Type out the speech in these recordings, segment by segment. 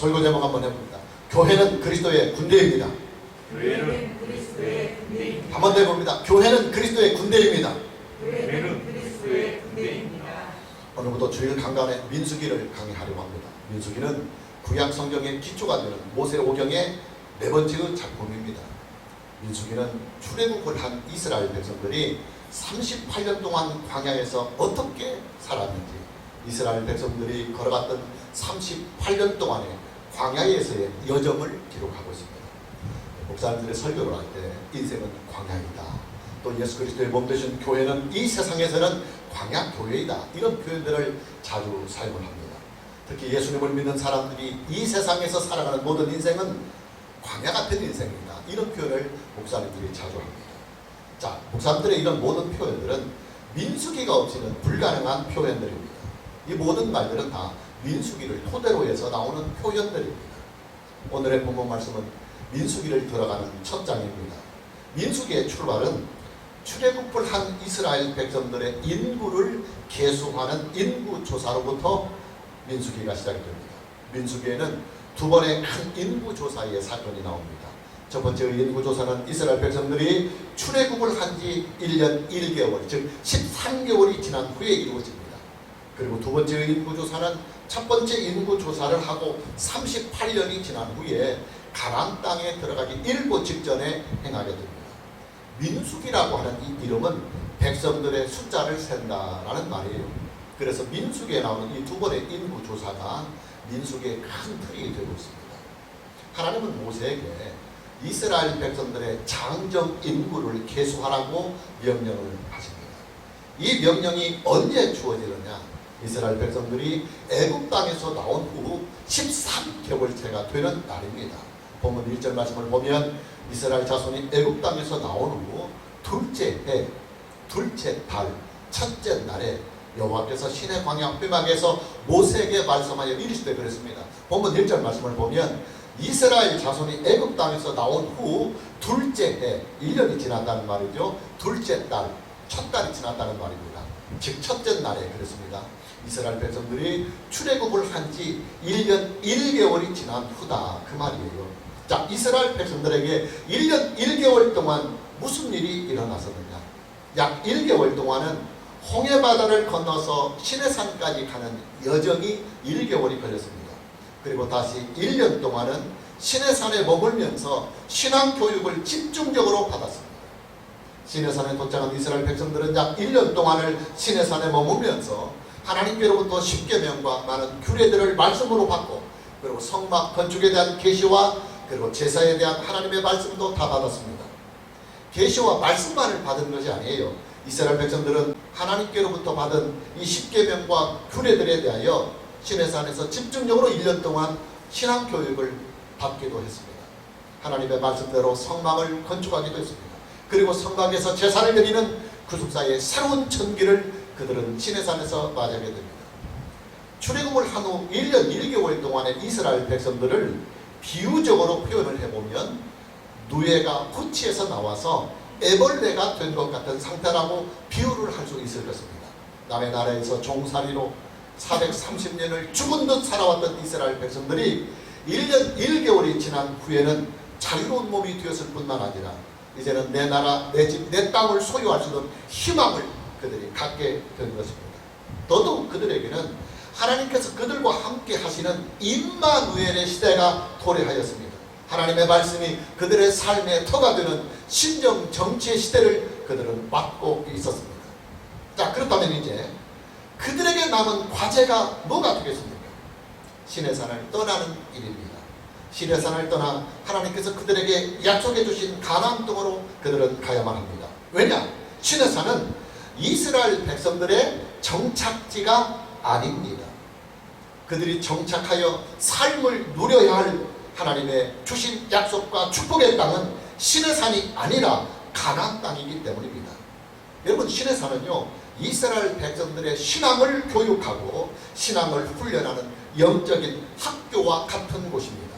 설교 제목 한번 해봅니다. 교회는 그리스도의 군대입니다. 교회는 그리스도의 군대입니다. 한번 더 해봅니다. 교회는 그리스도의 군대입니다. 교회는 그리스도의 군대입니다. 오늘부터 주일 강단에 민수기를 강의하려고 합니다. 민수기는 구약 성경의 기초가 되는 모세오경의 네 번째 작품입니다. 민수기는 출애굽을 한 이스라엘 백성들이 38년 동안 광야에서 어떻게 살았는지, 이스라엘 백성들이 걸어갔던 38년 동안의 광야에서의 여정을 기록하고 있습니다. 목사님들의 설교를 할 때 인생은 광야이다, 또 예수 그리스도의 몸 되신 교회는 이 세상에서는 광야 교회이다, 이런 표현들을 자주 사용을 합니다. 특히 예수님을 믿는 사람들이 이 세상에서 살아가는 모든 인생은 광야 같은 인생이다, 이런 표현을 목사님들이 자주 합니다. 자, 목사님들의 이런 모든 표현들은 민수기가 없이는 불가능한 표현들입니다. 이 모든 말들은 다 민수기를 토대로 해서 나오는 표현들입니다. 오늘의 본문 말씀은 민수기를 들어가는 첫 장입니다. 민수기의 출발은 출애굽을 한 이스라엘 백성들의 인구를 계수하는 인구조사로부터 민수기가 시작이 됩니다. 민수기에는 두 번의 큰 인구조사의 사건이 나옵니다. 첫 번째 인구조사는 이스라엘 백성들이 출애굽을 한 지 1년 1개월, 즉 13개월이 지난 후에 이루어집니다. 그리고 두 번째 인구조사는 첫 번째 인구조사를 하고 38년이 지난 후에 가나안 땅에 들어가기 일보 직전에 행하게 됩니다. 민수기라고 하는 이 이름은 백성들의 숫자를 센다라는 말이에요. 그래서 민수기에 나오는 이 두 번의 인구조사가 민수기의 큰 틀이 되고 있습니다. 하나님은 모세에게 이스라엘 백성들의 장정 인구를 계수하라고 명령을 하십니다. 이 명령이 언제 주어지느냐? 이스라엘 백성들이 애굽 땅에서 나온 후 13개월째가 되는 날입니다. 본문 1절 말씀을 보면 이스라엘 자손이 애굽 땅에서 나온 후 둘째 해, 둘째 달, 첫째 날에 여호와께서 시내 광야 회막에서 모세에게 말씀하여 이르시되 그랬습니다. 본문 1절 말씀을 보면 이스라엘 자손이 애굽 땅에서 나온 후 둘째 해, 1년이 지났다는 말이죠. 둘째 달, 첫 달이 지났다는 말입니다. 즉 첫째 날에 그랬습니다. 이스라엘 백성들이 출애굽을 한 지 1년 1개월이 지난 후다, 그 말이에요. 자, 이스라엘 백성들에게 1년 1개월 동안 무슨 일이 일어났었느냐? 약 1개월 동안은 홍해바다를 건너서 시내산까지 가는 여정이 1개월이 걸렸습니다. 그리고 다시 1년 동안은 시내산에 머물면서 신앙교육을 집중적으로 받았습니다. 시내산에 도착한 이스라엘 백성들은 약 1년 동안을 시내산에 머물면서 하나님께로부터 십계명과 많은 규례들을 말씀으로 받고, 그리고 성막 건축에 대한 계시와 그리고 제사에 대한 하나님의 말씀도 다 받았습니다. 계시와 말씀만을 받은 것이 아니에요. 이스라엘 백성들은 하나님께로부터 받은 이 십계명과 규례들에 대하여 시내산에서 집중적으로 1년 동안 신앙교육을 받기도 했습니다. 하나님의 말씀대로 성막을 건축하기도 했습니다. 그리고 성막에서 제사를 드리는 구속사의 새로운 천기를 그들은 시내산에서 맞이하게 됩니다. 출애굽을 한 후 1년 1개월 동안의 이스라엘 백성들을 비유적으로 표현을 해보면 누에가 후치에서 나와서 애벌레가 된 것 같은 상태라고 비유를 할 수 있을 것입니다. 남의 나라에서 종살이로 430년을 죽은 듯 살아왔던 이스라엘 백성들이 1년 1개월이 지난 후에는 자유로운 몸이 되었을 뿐만 아니라 이제는 내 나라, 내 집, 내 땅을 소유할 수 있는 희망을 그들이 갖게 된 것입니다. 더더욱 그들에게는 하나님께서 그들과 함께 하시는 임마누엘의 시대가 도래하였습니다. 하나님의 말씀이 그들의 삶의 터가 되는 신정 정치의 시대를 그들은 맞고 있었습니다. 자, 그렇다면 이제 그들에게 남은 과제가 뭐가 되겠습니까? 시내산을 떠나는 일입니다. 시내산을 떠나 하나님께서 그들에게 약속해 주신 가나안 땅으로 그들은 가야만 합니다. 왜냐? 시내산은 이스라엘 백성들의 정착지가 아닙니다. 그들이 정착하여 삶을 누려야 할 하나님의 주신 약속과 축복의 땅은 시내산이 아니라 가나안 땅이기 때문입니다. 여러분, 시내산은요, 이스라엘 백성들의 신앙을 교육하고 신앙을 훈련하는 영적인 학교와 같은 곳입니다.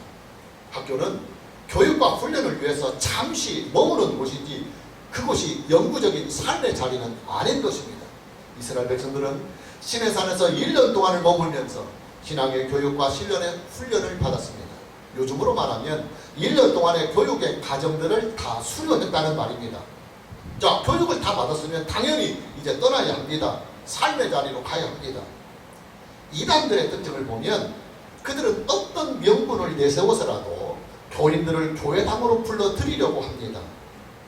학교는 교육과 훈련을 위해서 잠시 머무는 곳이지 그곳이 영구적인 삶의 자리는 아닌 것입니다. 이스라엘 백성들은 시내산에서 1년 동안을 머물면서 신앙의 교육과 훈련을 받았습니다. 요즘으로 말하면 1년 동안의 교육의 과정들을 다 수료했다는 말입니다. 자, 교육을 다 받았으면 당연히 이제 떠나야 합니다. 삶의 자리로 가야 합니다. 이단들의 특징을 보면 그들은 어떤 명분을 내세워서라도 교인들을 교회당으로 불러들이려고 합니다.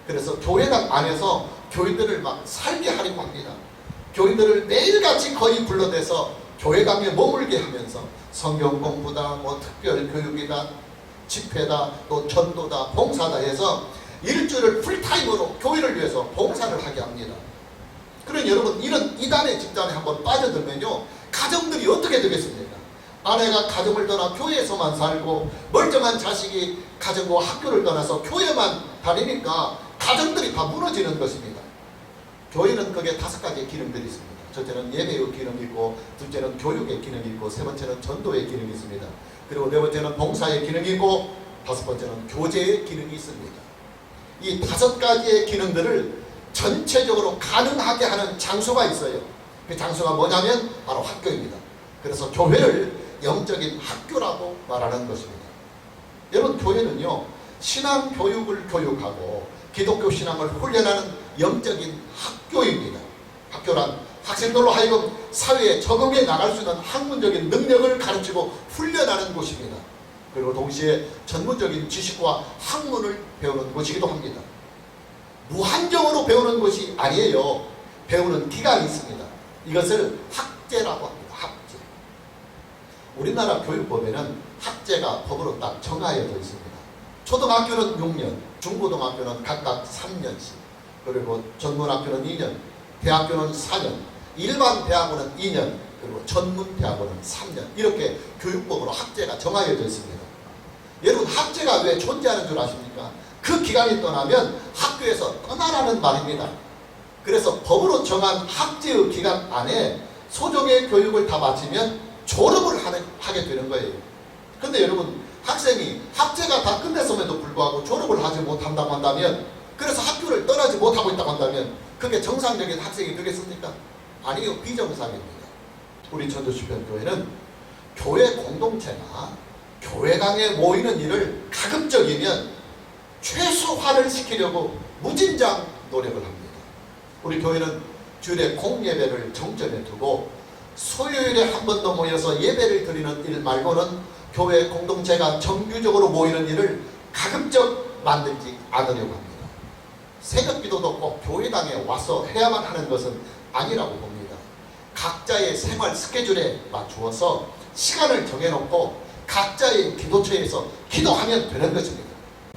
그래서 교회당 안에서 교인들을 막 살게 하려고 합니다. 교인들을 매일같이 거의 불러대서 교회당에 머물게 하면서 성경 공부다, 뭐 특별 교육이다, 집회다, 또 전도다, 봉사다 해서 일주일을 풀타임으로 교회를 위해서 봉사를 하게 합니다. 그러니 여러분, 이런 이단의 집단에 한번 빠져들면요, 가정들이 어떻게 되겠습니까? 아내가 가정을 떠나 교회에서만 살고 멀쩡한 자식이 가정과 학교를 떠나서 교회만 다니니까 가정들이 다 무너지는 것입니다. 교회는 그게 5가지의 기능들이 있습니다. 첫째는 예배의 기능이 있고, 둘째는 교육의 기능이 있고, 세 번째는 전도의 기능이 있습니다. 그리고 네 번째는 봉사의 기능이 있고, 5번째는 교제의 기능이 있습니다. 이 5가지의 기능들을 전체적으로 가능하게 하는 장소가 있어요. 그 장소가 뭐냐면 바로 학교입니다. 그래서 교회를 영적인 학교라고 말하는 것입니다. 여러분, 교회는요, 신앙 교육을 교육하고 기독교 신앙을 훈련하는 영적인 학교입니다. 학교란 학생들로 하여금 사회에 적응해 나갈 수 있는 학문적인 능력을 가르치고 훈련하는 곳입니다. 그리고 동시에 전문적인 지식과 학문을 배우는 곳이기도 합니다. 무한정으로 배우는 것이 아니에요. 배우는 기간이 있습니다. 이것을 학제라고 합니다. 학제. 우리나라 교육법에는 학제가 법으로 딱 정하여져 있습니다. 초등학교는 6년, 중고등학교는 각각 3년씩, 그리고 전문학교는 2년, 대학교는 4년, 일반 대학원은 2년, 그리고 전문 대학원은 3년, 이렇게 교육법으로 학제가 정하여져 있습니다. 여러분, 학제가 왜 존재하는 줄 아십니까? 그 기간이 떠나면 학교에서 떠나라는 말입니다. 그래서 법으로 정한 학제의 기간 안에 소정의 교육을 다 마치면 졸업을 하게 되는 거예요. 근데 여러분, 학생이 학제가 다 끝냈음에도 불구하고 졸업을 하지 못한다고 한다면, 그래서 학교를 떠나지 못하고 있다고 한다면 그게 정상적인 학생이 되겠습니까? 아니요, 비정상입니다. 우리 천주시편교회는 교회 공동체나 교회당에 모이는 일을 가급적이면 최소화를 시키려고 무진장 노력을 합니다. 우리 교회는 주일에 공예배를 정점에 두고 소요일에 한 번 더 모여서 예배를 드리는 일 말고는 교회 공동체가 정규적으로 모이는 일을 가급적 만들지 않으려고 합니다. 새벽기도도 꼭 교회당에 와서 해야만 하는 것은 아니라고 봅니다. 각자의 생활 스케줄에 맞추어서 시간을 정해놓고 각자의 기도처에서 기도하면 되는 것입니다.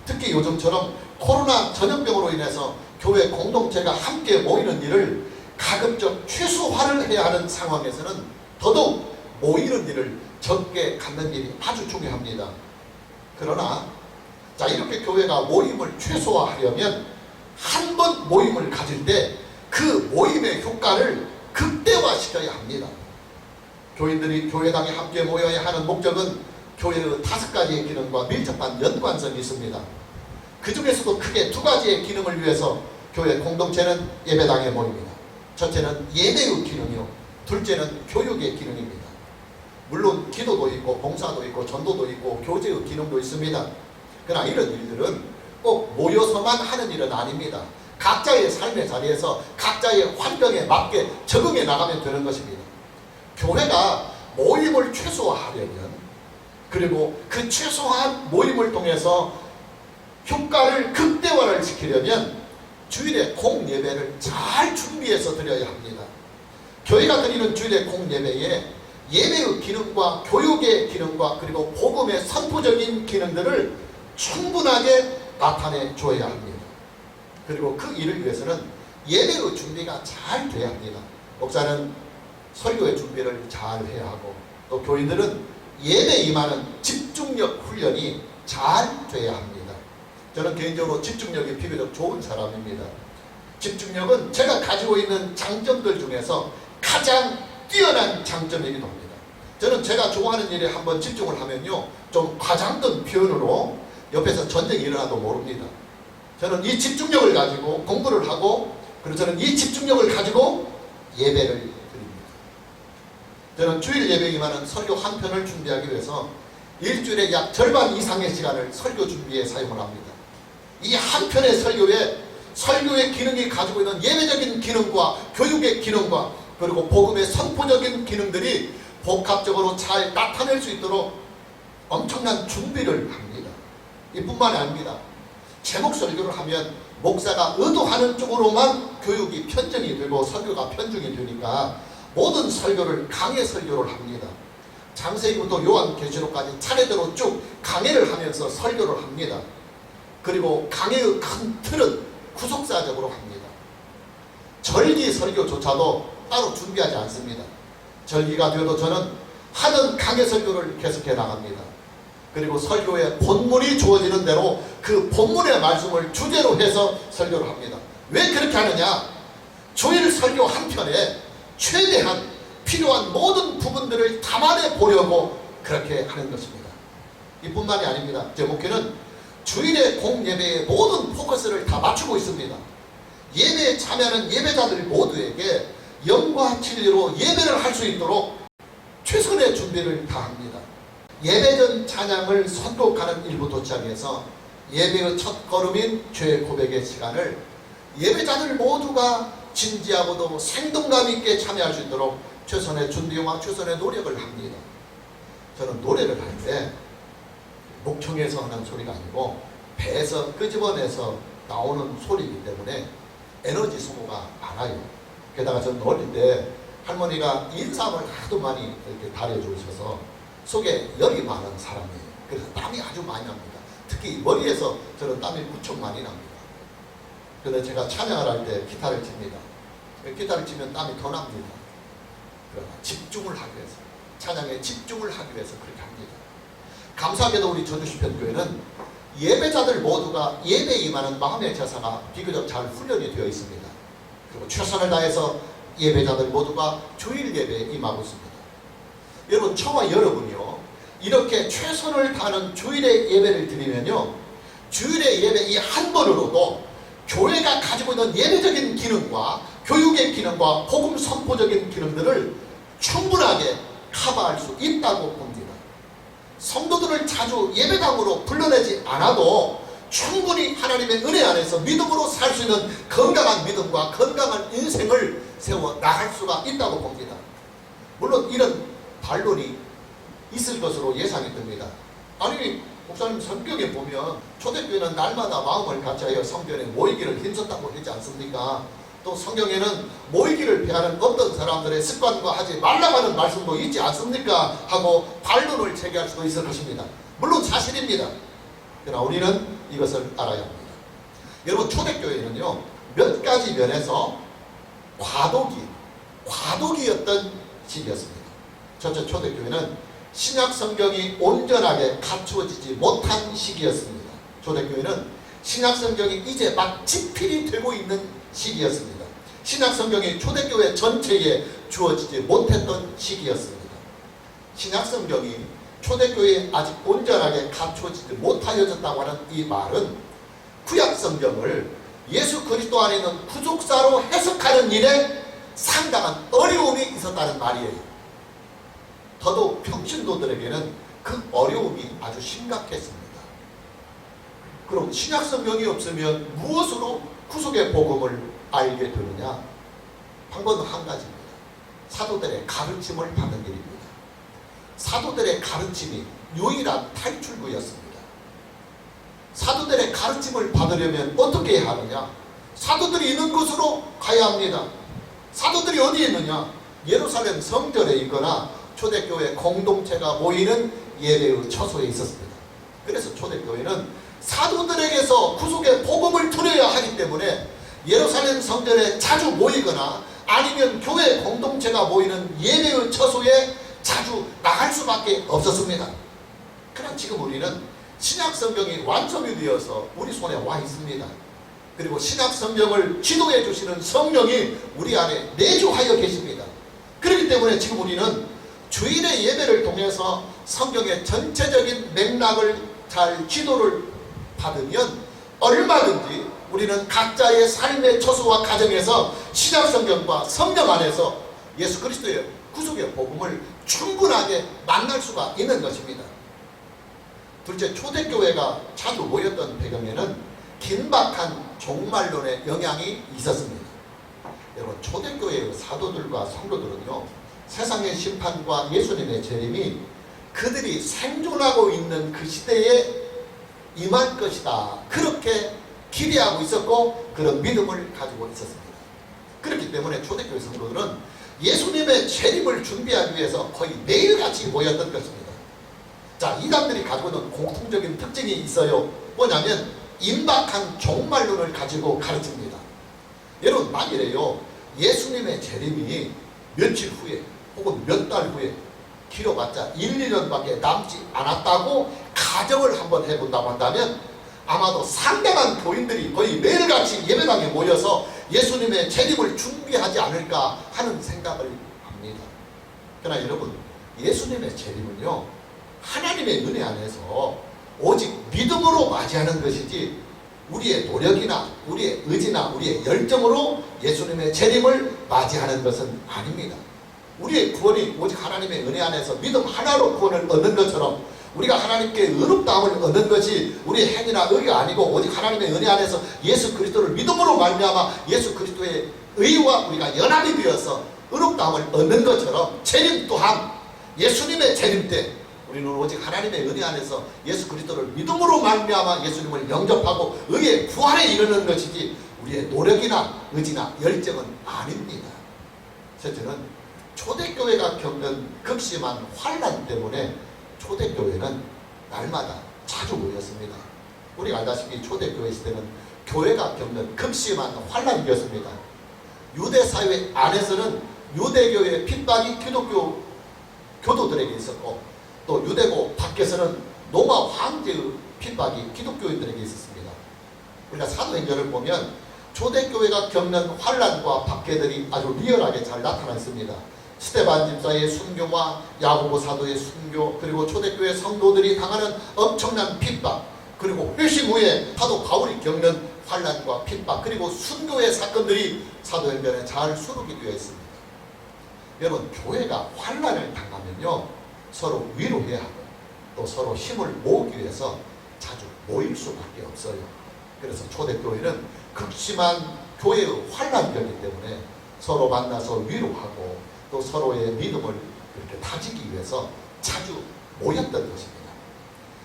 특히 요즘처럼 코로나 전염병으로 인해서 교회 공동체가 함께 모이는 일을 가급적 최소화를 해야 하는 상황에서는 더더욱 모이는 일을 적게 갖는 일이 아주 중요합니다. 그러나 자, 이렇게 교회가 모임을 최소화하려면 한 번 모임을 가질 때 그 모임의 효과를 극대화시켜야 합니다. 교인들이 교회당에 함께 모여야 하는 목적은 교회의 5가지의 기능과 밀접한 연관성이 있습니다. 그 중에서도 크게 2가지의 기능을 위해서 교회 공동체는 예배당에 모입니다. 첫째는 예배의 기능이요, 둘째는 교육의 기능입니다. 물론 기도도 있고 봉사도 있고 전도도 있고 교제의 기능도 있습니다. 그러나 이런 일들은 꼭 모여서만 하는 일은 아닙니다. 각자의 삶의 자리에서 각자의 환경에 맞게 적응해 나가면 되는 것입니다. 교회가 모임을 최소화하려면, 그리고 그 최소한 모임을 통해서 효과를 극대화를 시키려면 주일에 공예배를 잘 준비해서 드려야 합니다. 교회가 드리는 주일의 공예배에 예배의 기능과 교육의 기능과 그리고 복음의 선포적인 기능들을 충분하게 나타내 줘야 합니다. 그리고 그 일을 위해서는 예배의 준비가 잘 돼야 합니다. 목사는 설교의 준비를 잘 해야 하고, 또 교인들은 예배에 임하는 집중력 훈련이 잘 돼야 합니다. 저는 개인적으로 집중력이 비교적 좋은 사람입니다. 집중력은 제가 가지고 있는 장점들 중에서 가장 뛰어난 장점이기도 합니다. 저는 제가 좋아하는 일에 한번 집중을 하면요, 좀 과장된 표현으로 옆에서 전쟁이 일어나도 모릅니다. 저는 이 집중력을 가지고 공부를 하고, 그리고 저는 이 집중력을 가지고 예배를 드립니다. 저는 주일 예배에 임하는 설교 한 편을 준비하기 위해서 일주일에 약 절반 이상의 시간을 설교 준비에 사용을 합니다. 이 한 편의 설교에 설교의 기능이 가지고 있는 예배적인 기능과 교육의 기능과 그리고 복음의 선포적인 기능들이 복합적으로 잘 나타낼 수 있도록 엄청난 준비를 합니다. 이뿐만이 아닙니다. 제목 설교를 하면 목사가 의도하는 쪽으로만 교육이 편정이 되고 설교가 편중이 되니까 모든 설교를 강해 설교를 합니다. 창세기부터 요한계시록까지 차례대로 쭉 강해를 하면서 설교를 합니다. 그리고 강해의 큰 틀은 구속사적으로 합니다. 절기 설교조차도 따로 준비하지 않습니다. 절기가 되어도 저는 하는 강해 설교를 계속해 나갑니다. 그리고 설교의 본문이 주어지는 대로 그 본문의 말씀을 주제로 해서 설교를 합니다. 왜 그렇게 하느냐? 주일 설교 한 편에 최대한 필요한 모든 부분들을 담아내 보려고 그렇게 하는 것입니다. 이뿐만이 아닙니다. 제 목회는 주일의 공예배의 모든 포커스를 다 맞추고 있습니다. 예배에 참여하는 예배자들 모두에게 영과 진리로 예배를 할 수 있도록 최선의 준비를 다합니다. 예배전 찬양을 선곡하는 일부터 시작해서 예배의 첫 걸음인 죄 고백의 시간을 예배자들 모두가 진지하고도 생동감 있게 참여할 수 있도록 최선의 준비와 최선의 노력을 합니다. 저는 노래를 할 때 목청에서 하는 소리가 아니고 배에서 끄집어내서 나오는 소리이기 때문에 에너지 소모가 많아요. 게다가 저는 어릴 때 할머니가 인삼을 하도 많이 이렇게 다려주셔서 속에 열이 많은 사람이에요. 그래서 땀이 아주 많이 납니다. 특히 머리에서 저는 땀이 무척 많이 납니다. 그런데 제가 찬양을 할 때 기타를 칩니다. 기타를 치면 땀이 더 납니다. 그러나 집중을 하기 위해서, 찬양에 집중을 하기 위해서 그렇게 합니다. 감사하게도 우리 전주시편교회는 예배자들 모두가 예배에 임하는 마음의 제사가 비교적 잘 훈련이 되어 있습니다. 그리고 최선을 다해서 예배자들 모두가 주일 예배에 임하고 있습니다. 여러분, 저와 여러분이요, 이렇게 최선을 다하는 주일의 예배를 드리면요, 주일의 예배 이 한 번으로도 교회가 가지고 있는 예배적인 기능과 교육의 기능과 복음 선포적인 기능들을 충분하게 커버할 수 있다고 봅니다. 성도들을 자주 예배당으로 불러내지 않아도 충분히 하나님의 은혜 안에서 믿음으로 살 수 있는 건강한 믿음과 건강한 인생을 세워 나갈 수가 있다고 봅니다. 물론 이런 반론이 있을 것으로 예상이 됩니다. 아니, 목사님 성경에 보면 초대교회는 날마다 마음을 같이하여 성전에 모이기를 힘썼다고 하지 않습니까? 또 성경에는 모이기를 피하는 어떤 사람들의 습관과 하지 말라고 하는 말씀도 있지 않습니까? 하고 반론을 제기할 수도 있을 것입니다. 물론 사실입니다. 그러나 우리는 이것을 알아야 합니다. 여러분, 초대교회는요, 몇 가지 면에서 과도기였던 시기였습니다. 첫째, 초대교회는 신약 성경이 온전하게 갖추어지지 못한 시기였습니다. 초대교회는 신약 성경이 이제 막 집필이 되고 있는 시기였습니다. 신약 성경이 초대교회 전체에 주어지지 못했던 시기였습니다. 신약 성경이 초대교회에 아직 온전하게 갖추어지지 못하여졌다고 하는 이 말은 구약 성경을 예수 그리스도 안에 있는 구속사로 해석하는 일에 상당한 어려움이 있었다는 말이에요. 더더욱 평신도들에게는 그 어려움이 아주 심각했습니다. 그럼 신약 성경이 없으면 무엇으로 구속의 복음을 알게 되느냐? 방법은 한 가지입니다. 사도들의 가르침을 받는 일입니다. 사도들의 가르침이 유일한 탈출구였습니다. 사도들의 가르침을 받으려면 어떻게 해야 하느냐? 사도들이 있는 곳으로 가야 합니다. 사도들이 어디에 있느냐? 예루살렘 성전에 있거나 초대교회 공동체가 모이는 예배의 처소에 있었습니다. 그래서 초대교회는 사도들에게서 구속의 복음을 들어야 하기 때문에 예루살렘 성전에 자주 모이거나 아니면 교회 공동체가 모이는 예배의 처소에 자주 나갈 수밖에 없었습니다. 그러나 지금 우리는 신약 성경이 완성이 되어서 우리 손에 와 있습니다. 그리고 신약 성경을 지도해 주시는 성령이 우리 안에 내주하여 계십니다. 그렇기 때문에 지금 우리는 주일의 예배를 통해서 성경의 전체적인 맥락을 잘 지도를 받으면 얼마든지 우리는 각자의 삶의 처소와 가정에서 신약 성경과 성령 안에서 예수 그리스도의 구속의 복음을 충분하게 만날 수가 있는 것입니다. 둘째, 초대교회가 자주 모였던 배경에는 긴박한 종말론의 영향이 있었습니다. 여러분, 초대교회의 사도들과 성도들은요, 세상의 심판과 예수님의 재림이 그들이 생존하고 있는 그 시대에 임할 것이다, 그렇게 기대하고 있었고 그런 믿음을 가지고 있었습니다. 그렇기 때문에 초대교회 성도들은 예수님의 재림을 준비하기 위해서 거의 매일같이 모였던 것입니다. 자, 이단들이 가지고 있는 공통적인 특징이 있어요. 뭐냐면 임박한 종말론을 가지고 가르칩니다. 여러분, 만일에요 예수님의 재림이 며칠 후에 혹은 몇 달 후에 길어봤자 1, 2년밖에 남지 않았다고 가정을 한번 해본다고 한다면 아마도 상당한 교인들이 거의 매일같이 예배당에 모여서 예수님의 재림을 준비하지 않을까 하는 생각을 합니다. 그러나 여러분, 예수님의 재림은요, 하나님의 은혜 안에서 오직 믿음으로 맞이하는 것이지 우리의 노력이나 우리의 의지나 우리의 열정으로 예수님의 재림을 맞이하는 것은 아닙니다. 우리의 구원이 오직 하나님의 은혜 안에서 믿음 하나로 구원을 얻는 것처럼 우리가 하나님께 의롭다함을 얻는 것이 우리의 행위나 의가 아니고 오직 하나님의 은혜 안에서 예수 그리스도를 믿음으로 말미암아 예수 그리스도의 의와 우리가 연합이 되어서 의롭다함을 얻는 것처럼 재림 또한 예수님의 재림 때 우리는 오직 하나님의 은혜 안에서 예수 그리스도를 믿음으로 말미암아 예수님을 영접하고 의의 부활에 이르는 것이지 우리의 노력이나 의지나 열정은 아닙니다. 셋째는 초대교회가 겪는 극심한 환난 때문에 초대교회는 날마다 자주 모였습니다. 우리가 알다시피 초대교회 시대는 교회가 겪는 극심한 환난이었습니다. 유대사회 안에서는 유대교회의 핍박이 기독교 교도들에게 있었고 또 유대고 밖에서는 로마 황제의 핍박이 기독교인들에게 있었습니다. 우리가 사도행전을 보면 초대교회가 겪는 환난과 박해들이 아주 리얼하게 잘 나타나 있습니다. 스데반 집사의 순교와 야고보 사도의 순교, 그리고 초대교회 성도들이 당하는 엄청난 핍박, 그리고 회심 후에 사도 바울이 겪는 환난과 핍박, 그리고 순교의 사건들이 사도행전에 잘 수록이 되어 있습니다. 여러분, 교회가 환난을 당하면요 서로 위로해야 하고 또 서로 힘을 모으기 위해서 자주 모일 수밖에 없어요. 그래서 초대교회는 극심한 교회의 환난이었기 때문에 서로 만나서 위로하고 또 서로의 믿음을 그렇게 다지기 위해서 자주 모였던 것입니다.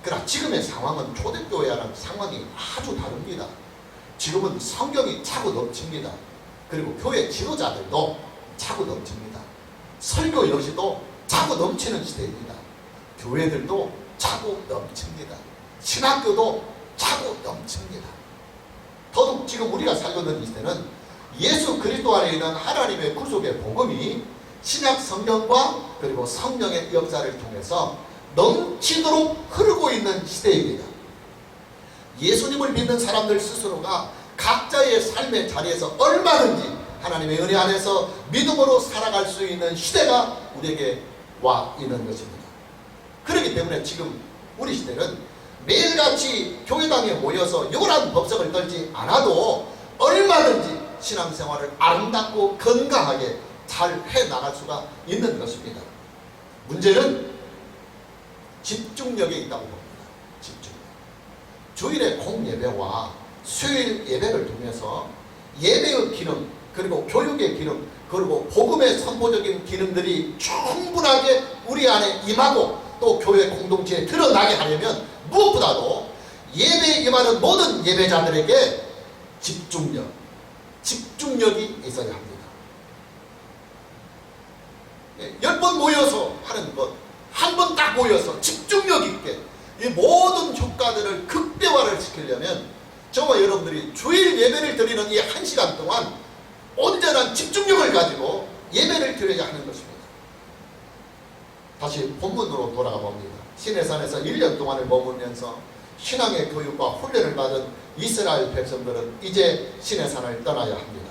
그러나 지금의 상황은 초대교회와는 상황이 아주 다릅니다. 지금은 성경이 차고 넘칩니다. 그리고 교회 지도자들도 차고 넘칩니다. 설교 역시도 차고 넘치는 시대입니다. 교회들도 차고 넘칩니다. 신학교도 차고 넘칩니다. 더욱 지금 우리가 살고 있는 이 시대는 예수 그리스도 안에 있는 하나님의 구속의 복음이 신약 성경과 그리고 성령의 역사를 통해서 넘치도록 흐르고 있는 시대입니다. 예수님을 믿는 사람들 스스로가 각자의 삶의 자리에서 얼마든지 하나님의 은혜 안에서 믿음으로 살아갈 수 있는 시대가 우리에게 와 있는 것입니다. 그렇기 때문에 지금 우리 시대는 매일같이 교회당에 모여서 요란 법석을 떨지 않아도 얼마든지 신앙생활을 아름답고 건강하게 잘 해나갈 수가 있는 것입니다. 문제는 집중력에 있다고 봅니다. 집중력. 주일의 공예배와 수요일 예배를 통해서 예배의 기능, 그리고 교육의 기능, 그리고 복음의 선포적인 기능들이 충분하게 우리 안에 임하고 또 교회 공동체에 드러나게 하려면 무엇보다도 예배에 임하는 모든 예배자들에게 집중력이 있어야 합니다. 10번 모여서 하는 것, 한 번 딱 모여서 집중력 있게 이 모든 효과들을 극대화를 시키려면 저와 여러분들이 주일 예배를 드리는 이 1시간 동안 온전한 집중력을 가지고 예배를 드려야 하는 것입니다. 다시 본문으로 돌아가 봅니다. 시내산에서 1년 동안을 머물면서 신앙의 교육과 훈련을 받은 이스라엘 백성들은 이제 시내산을 떠나야 합니다.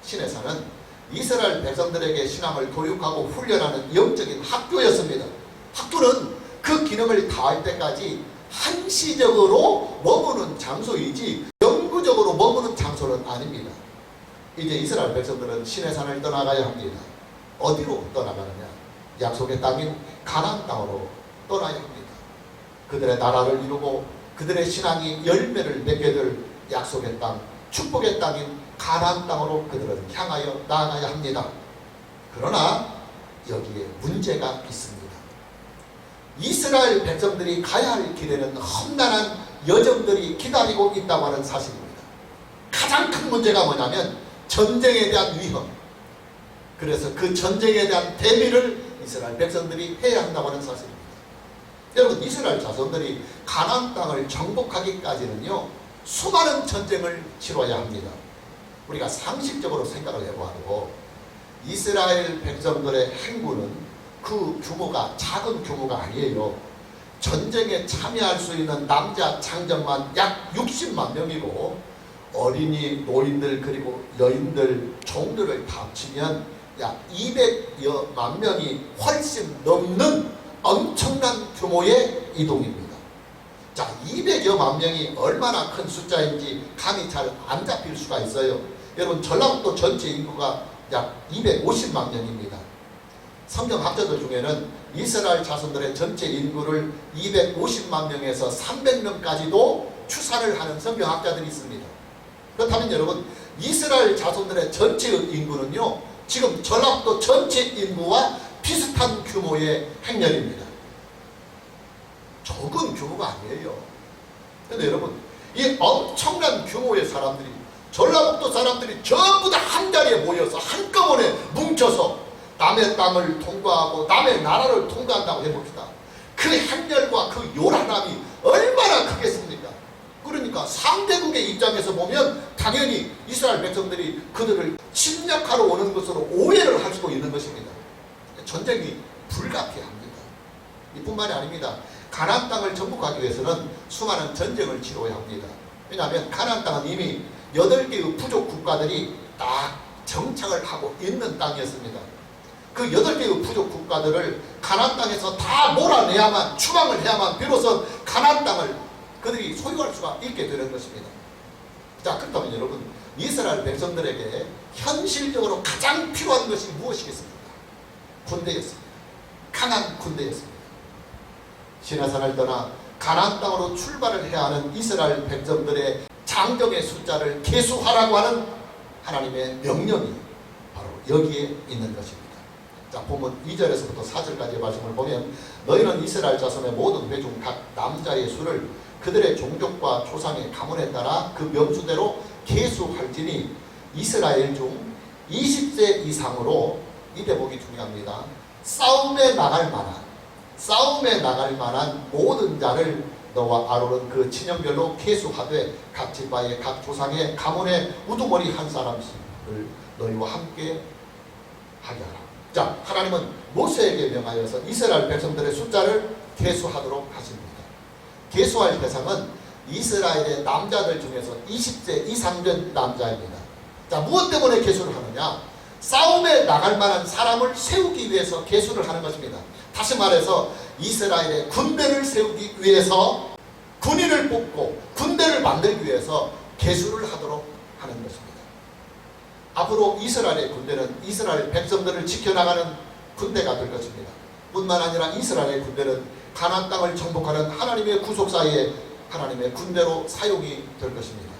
시내산은 이스라엘 백성들에게 신앙을 교육하고 훈련하는 영적인 학교였습니다. 학교는 그 기능을 다할 때까지 한시적으로 머무는 장소이지 영구적으로 머무는 장소는 아닙니다. 이제 이스라엘 백성들은 시내산을 떠나가야 합니다. 어디로 떠나가느냐? 약속의 땅인 가나안 땅으로 떠나야 합니다. 그들의 나라를 이루고 그들의 신앙이 열매를 맺게 될 약속의 땅, 축복의 땅인 가나안 땅으로 그들은 향하여 나아가야 합니다. 그러나 여기에 문제가 있습니다. 이스라엘 백성들이 가야 할 길에는 험난한 여정들이 기다리고 있다고 하는 사실입니다. 가장 큰 문제가 뭐냐면 전쟁에 대한 위험, 그래서 그 전쟁에 대한 대비를 이스라엘 백성들이 해야 한다고 하는 사실입니다. 여러분, 이스라엘 자손들이 가나안 땅을 정복하기까지는요 수많은 전쟁을 치러야 합니다. 우리가 상식적으로 생각을 해보아도 이스라엘 백성들의 행군은 그 규모가 작은 규모가 아니에요. 전쟁에 참여할 수 있는 남자 장정만 약 60만 명이고 어린이, 노인들, 그리고 여인들, 종들을 다 합치면 약 200여만 명이 훨씬 넘는 엄청난 규모의 이동입니다. 자, 200여만 명이 얼마나 큰 숫자인지 감이 잘 안 잡힐 수가 있어요. 여러분, 전라북도 전체 인구가 약 250만 명입니다. 성경 학자들 중에는 이스라엘 자손들의 전체 인구를 250만 명에서 300명까지도 추산을 하는 성경 학자들이 있습니다. 그렇다면 여러분, 이스라엘 자손들의 전체 인구는요 지금 전라북도 전체 인구와 비슷한 규모의 행렬입니다. 적은 규모가 아니에요. 그런데 여러분, 이 엄청난 규모의 사람들이, 전라북도 사람들이 전부 다 한자리에 모여서 한꺼번에 뭉쳐서 남의 땅을 통과하고 남의 나라를 통과한다고 해봅시다. 그 행렬과 그 요란함이 얼마나 크겠습니까? 그러니까 상대국의 입장에서 보면 당연히 이스라엘 백성들이 그들을 침략하러 오는 것으로 오해를 할 수도 있는 것입니다. 전쟁이 불가피합니다. 이뿐만이 아닙니다. 가나안 땅을 정복하기 위해서는 수많은 전쟁을 치러야 합니다. 왜냐하면 가나안 땅은 이미 8개의 부족 국가들이 딱 정착을 하고 있는 땅이었습니다. 그 8개의 부족 국가들을 가나안 땅에서 다 몰아내야만, 추방을 해야만 비로소 가나안 땅을 그들이 소유할 수가 있게 되는 것입니다. 자, 그렇다면 여러분, 이스라엘 백성들에게 현실적으로 가장 필요한 것이 무엇이겠습니까? 군대였습니다. 강한 군대였습니다. 시내산을 떠나 가나안 땅으로 출발을 해야 하는 이스라엘 백성들의 장정의 숫자를 계수하라고 하는 하나님의 명령이 바로 여기에 있는 것입니다. 자, 본문 2절에서부터 4절까지의 말씀을 보면 너희는 이스라엘 자손의 모든 회 중 각 남자의 수를 그들의 종족과 조상의 가문에 따라 그 명수대로 계수할지니 이스라엘 중 20세 이상으로, 이 대목이 중요합니다. 싸움에 나갈 만한 모든 자를 너와 아론은 그 친형별로 계수하되 각 지파의 각 조상의 가문의 우두머리 한 사람씩을 너희와 함께 하게 하라. 자, 하나님은 모세에게 명하여서 이스라엘 백성들의 숫자를 계수하도록 하십니다. 계수할 대상은 이스라엘의 남자들 중에서 20세 이상 된 남자입니다. 자, 무엇 때문에 계수를 하느냐? 싸움에 나갈 만한 사람을 세우기 위해서 계수를 하는 것입니다. 다시 말해서 이스라엘의 군대를 세우기 위해서 군인을 뽑고 군대를 만들기 위해서 계수를 하도록 하는 것입니다. 앞으로 이스라엘의 군대는 이스라엘 백성들을 지켜나가는 군대가 될 것입니다. 뿐만 아니라 이스라엘의 군대는 가나안 땅을 정복하는 하나님의 구속사의 하나님의 군대로 사용이 될 것입니다.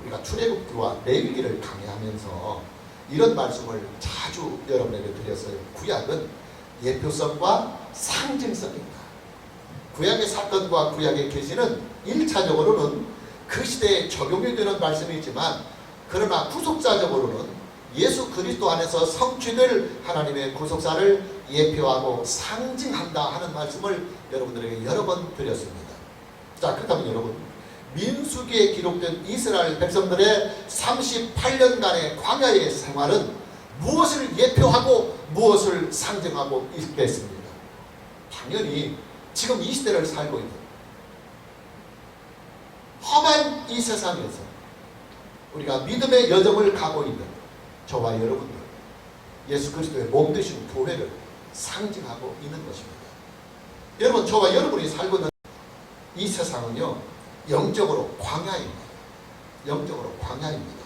우리가 출애굽기와 레위기를 강의하면서 이런 말씀을 자주 여러분에게 드렸어요. 구약은 예표성과 상징성입니다. 구약의 사건과 구약의 계시는 1차적으로는 그 시대에 적용이 되는 말씀이지만, 그러나 구속사적으로는 예수 그리스도 안에서 성취될 하나님의 구속사를 예표하고 상징한다 하는 말씀을 여러분들에게 여러 번 드렸습니다. 자, 그렇다면 여러분, 민수기에 기록된 이스라엘 백성들의 38년간의 광야의 생활은 무엇을 예표하고 무엇을 상징하고 있겠습니까? 당연히 지금 이 시대를 살고 있는 험한 이 세상에서 우리가 믿음의 여정을 가고 있는 저와 여러분들, 예수 그리스도의 몸 되신 교회를 상징하고 있는 것입니다. 여러분, 저와 여러분이 살고 있는 이 세상은요, 영적으로 광야입니다. 영적으로 광야입니다.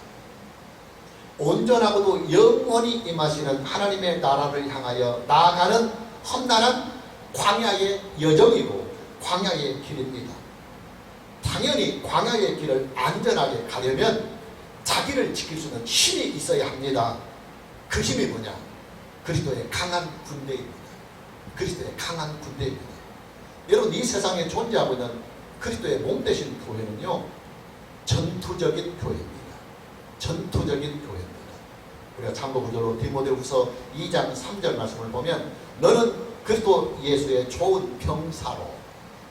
온전하고도 영원히 임하시는 하나님의 나라를 향하여 나아가는 험난한 광야의 여정이고, 광야의 길입니다. 당연히 광야의 길을 안전하게 가려면 자기를 지킬 수 있는 힘이 있어야 합니다. 그 힘이 뭐냐? 그리스도의 강한 군대입니다. 그리스도의 강한 군대입니다. 여러분, 이 세상에 존재하고 있는 그리스도의 몸 되신 교회는요, 전투적인 교회입니다. 전투적인 교회입니다. 우리가 참고구절로 디모데후서 2장 3절 말씀을 보면 너는 그리스도 예수의 좋은 병사로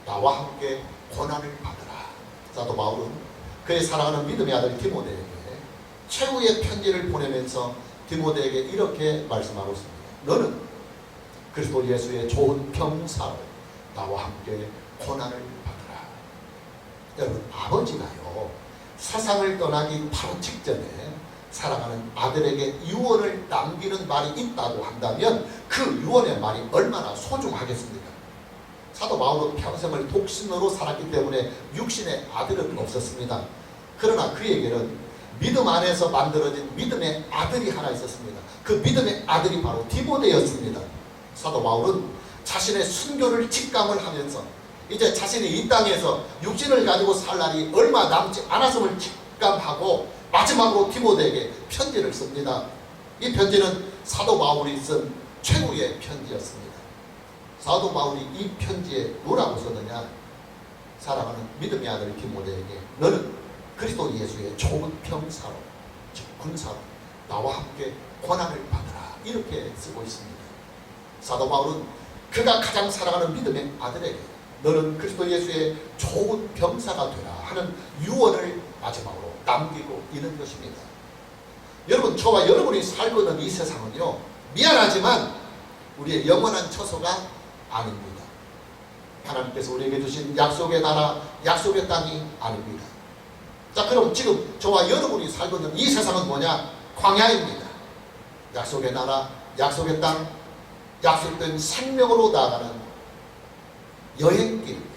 나와 함께 고난을 받으라. 사도 바울은 그의 사랑하는 믿음의 아들 디모데에게 최후의 편지를 보내면서 디모데에게 이렇게 말씀하고 있습니다. 너는 그리스도 예수의 좋은 병사로 나와 함께 고난을 받으라. 여러분, 아버지가요, 세상을 떠나기 바로 직전에 사랑하는 아들에게 유언을 남기는 말이 있다고 한다면 그 유언의 말이 얼마나 소중하겠습니까? 사도 바울은 평생을 독신으로 살았기 때문에 육신의 아들은 없었습니다. 그러나 그에게는 믿음 안에서 만들어진 믿음의 아들이 하나 있었습니다. 그 믿음의 아들이 바로 디모데였습니다. 사도 바울은 자신의 순교를 직감을 하면서 이제 자신이 이 땅에서 육신을 가지고 살 날이 얼마 남지 않았음을 직감하고 마지막으로 디모데에게 편지를 씁니다. 이 편지는 사도 바울이 쓴 최후의 편지였습니다. 사도 바울이 이 편지에 뭐라고 썼느냐? 사랑하는 믿음의 아들 디모데에게 너는 그리스도 예수의 좋은 병사로, 즉 군사로 나와 함께 고난을 받으라, 이렇게 쓰고 있습니다. 사도 바울은 그가 가장 사랑하는 믿음의 아들에게 너는 그리스도 예수의 좋은 병사가 되라 하는 유언을 마지막으로 남기고 있는 것입니다. 여러분, 저와 여러분이 살고 있는 이 세상은요, 미안하지만 우리의 영원한 처소가 아닙니다. 하나님께서 우리에게 주신 약속의 나라, 약속의 땅이 아닙니다. 자, 그럼 지금 저와 여러분이 살고 있는 이 세상은 뭐냐? 광야입니다. 약속의 나라, 약속의 땅, 약속된 생명으로 나아가는 여행길입니다.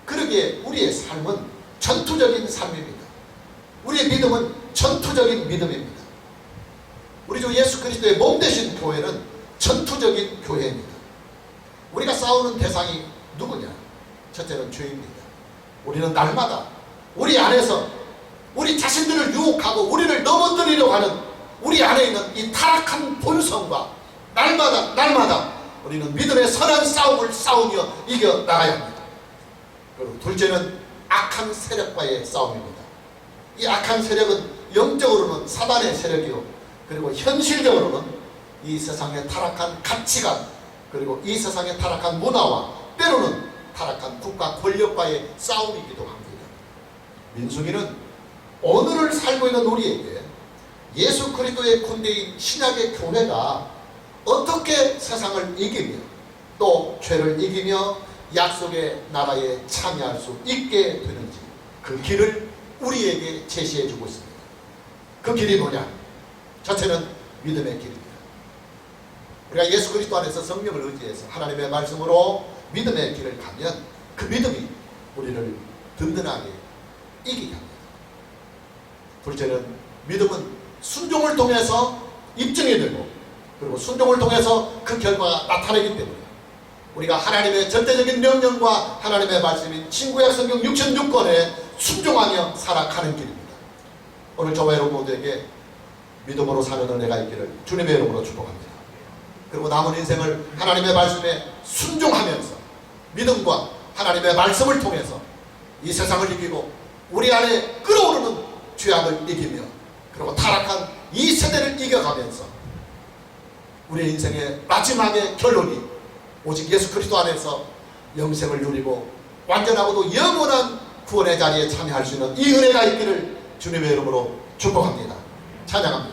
그러기에 우리의 삶은 전투적인 삶입니다. 우리의 믿음은 전투적인 믿음입니다. 우리 주 예수 그리스도의 몸 되신 교회는 전투적인 교회입니다. 우리가 싸우는 대상이 누구냐? 첫째는 죄입니다. 우리는 날마다 우리 안에서 우리 자신들을 유혹하고 우리를 넘어뜨리려고 하는 우리 안에 있는 이 타락한 본성과 날마다 우리는 믿음의 선한 싸움을 싸우며 이겨나가야 합니다. 그리고 둘째는 악한 세력과의 싸움입니다. 이 악한 세력은 영적으로는 사단의 세력이요, 그리고 현실적으로는 이 세상의 타락한 가치관, 그리고 이 세상의 타락한 문화와 때로는 타락한 국가 권력과의 싸움이기도 합니다. 민수기는 오늘을 살고 있는 우리에게 예수 그리스도의 군대인 신약의 교회가 어떻게 세상을 이기며 또 죄를 이기며 약속의 나라에 참여할 수 있게 되는지 그 길을 우리에게 제시해 주고 있습니다. 그 길이 뭐냐? 첫째는 믿음의 길입니다. 우리가 예수 그리스도 안에서 성령을 의지해서 하나님의 말씀으로 믿음의 길을 가면 그 믿음이 우리를 든든하게 이기게 합니다. 둘째는 믿음은 순종을 통해서 입증이 되고, 그리고 순종을 통해서 그 결과가 나타나기 때문에 우리가 하나님의 절대적인 명령과 하나님의 말씀인 신구약 성경 66권에 순종하며 살아가는 길입니다. 오늘 저와 여러분 모두에게 믿음으로 사는 은혜가 있기를 주님의 이름으로 축복합니다. 그리고 남은 인생을 하나님의 말씀에 순종하면서 믿음과 하나님의 말씀을 통해서 이 세상을 이기고 우리 안에 끓어오르는 죄악을 이기며, 그리고 타락한 이 세대를 이겨가면서 우리의 인생의 마지막의 결론이 오직 예수 그리스도 안에서 영생을 누리고 완전하고도 영원한 구원의 자리에 참여할 수 있는 이 은혜가 있기를 주님의 이름으로 축복합니다. 찬양합니다.